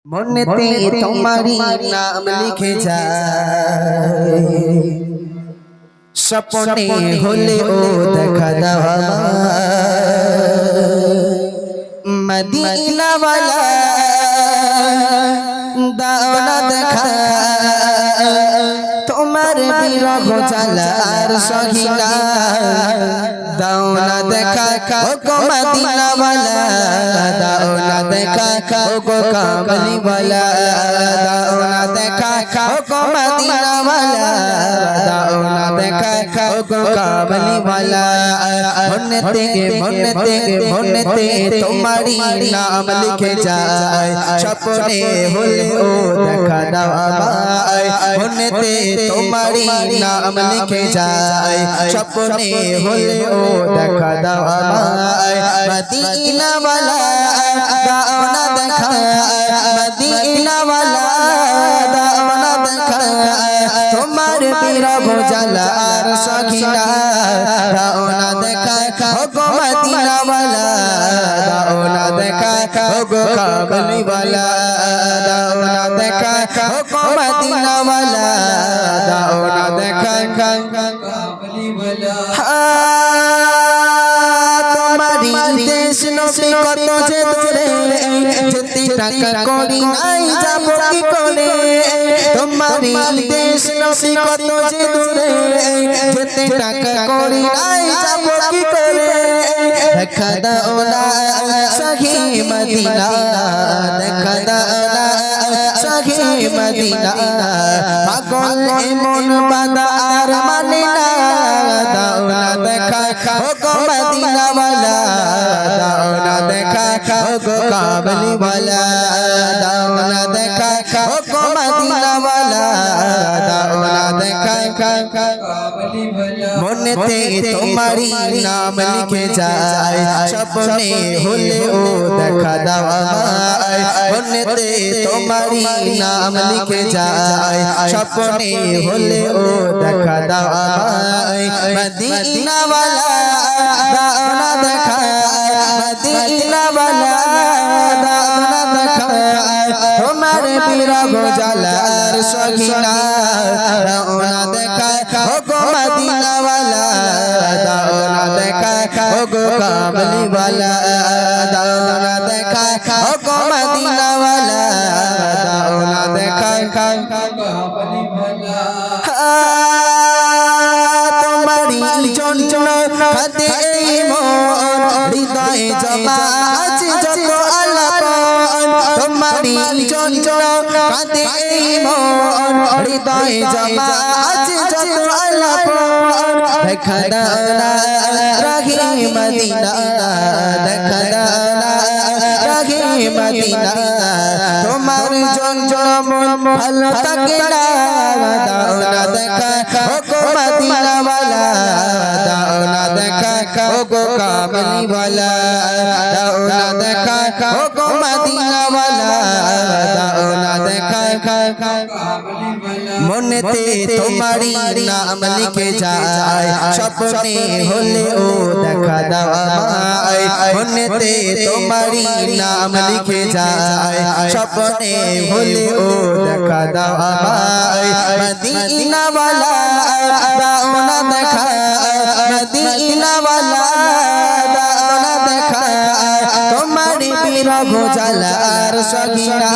মনেতে তোমারি নাম লিখে যায় স্বপ্নে হলে ও দেখা দাও মদিনা वाला দাও না দেখা তোমার বিরহ জ্বালা আর সহিনা দাও না দেখা ও গো মদিনা वाला দাও না দেখা ও গো কামলি वाला দাও না দেখা ও গো মদিনা वाला দাও না দেখা ও গো কামলি वाला মনেতে তোমারি নাম লিখে যায় স্বপ্নে হলে ও দেখা দাও আমায় মনেতে তোমারি নাম লিখে যায় স্বপ্নে হলে ও দেখা দাও আমায় মদিনা वाला দাও না দেখা মদিনা वाला দাও না দেখা তোমার বিরহ জ্বালা আর সখিনা দাও না দেখা ও গো মদিনা वाला দাও না দেখা ও গো কামলি वाला দাও না দেখা ও গো মদিনা वाला দাও না দেখা কামলি वाला তোমারি দেশ নবী কত যে দূরে যেতে টাকা করি নাই যাব কি করে তোমারি দেশ নবী কত যে দূরে যেতে টাকা করি নাই যাব কি করে দেখা দাও না সখী মদিনা দেখা দাও না সখী মদিনা পাগল এমন বাদা আর মানে না দাও না দেখা ও গো মদিনা वाला দাও না দেখা ও গো কামলি वाला দাও না দেখা ও গো মদিনা वाला দাও না দেখা কামলি वाला মনেতে তোমারি নাম লিখে যায় স্বপ্নে হলে ও দেখা দাও আমায় মনেতে তোমারি নাম লিখে যায় স্বপ্নে হলে ও দেখা দাও আমায় মদিনা वाला দাও না দেখা মদিনা वाला দাও না দেখা তোমার বিরহ জ্বালা আর সখিনা দাও না দেখা ও গো মদিনা वाला দাও না দেখা ও গো কামলি वाला দাও না দেখা ও গো মদিনা वाला দাও না দেখা কামলি वाला তোমারি জন্য কাঁদে এই মন হৃদয়ে জমা আছে যত আলাপন তোমারি জন্য কাঁদে এই মন হৃদয়ে জমা আছে যত আলাপন দেখা দাও না রাখি মদিনা দেখা দাও না রাখি মদিনা তোমার জন্য মন ভালো থাকে না দাও না দেখা ও গো মদিনা वाला দাও না দেখা ও গো কামলি वाला দাও না দেখা ও গো মদিনা वाला দাও না দেখা কামলি वाला মনেতে তোমারি নাম লিখে যায় স্বপ্নে হলে ও দেখা দাও আমায় মনেতে তোমারি নাম লিখে যায় স্বপ্নে হলে ও দেখা দাও আমায় মদিনা वाला দাও না দেখা মদিনা वाला দাও না দেখা তোমার বিরহ জ্বালা আর সখিনা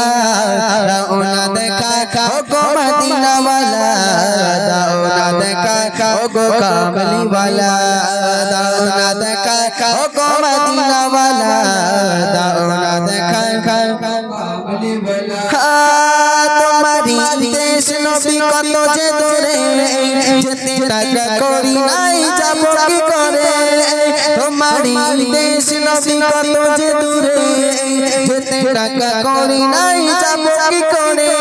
দাও না দেখা ও গো মদিনা वाला দাও না দেখা ও গো কামলি वाला দাও না দেখা ও গো মদিনা वाला দাও না দেখা কামলি वाला তোমারি দেশ নবী কত যে দূরে যেতে টাকা করি নাই যাব কি করে তোমারি দেশ নবী কত যে দূরে যেতে টাকা করি নাই যাব কি করে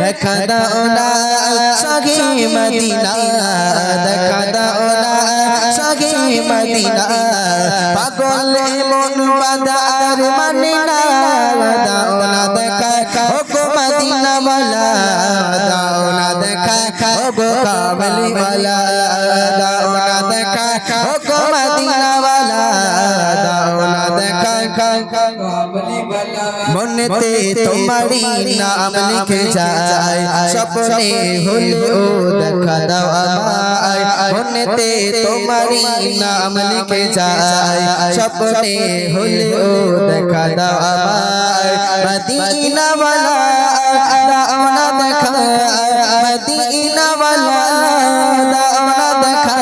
দেখা দাও না সখী মদিনা দেখা দাও না সখী মদিনা পাগল এমন বাদা আর মানে না দাও না দেখা ও গো মদিনা वाला দাও না দেখা ও গো কামলি वाला দাও না দেখা ও গো মদিনা वाला দাও না দেখা কামলি वाला মনে মনেতে তোমারি নাম লিখে যায় স্বপ্নে হলেও দেখা দাও আমায় মনেতে তোমারি নাম লিখে যায় স্বপ্নে হলেও দেখা দাও আমায় মদিনা वाला দাও না দেখা মদিনা वाला দাও না দেখা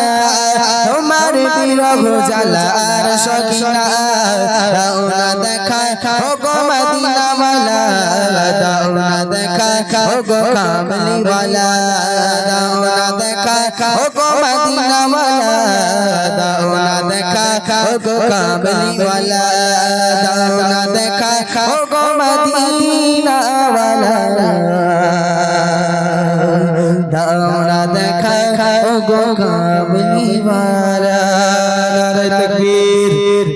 তোমার বিরহ জ্বালা আর সখিনা দাও না দেখা ও গো মদিনা वाला দাও না দেখা ও গো কামলি वाला দাও না দেখা ও গো মদিনা वाला দাও না দেখা ও গো কামলি वाला দাও না দেখা ও গো মদিনা वाला দাও না দেখা ও গো কামলি वाला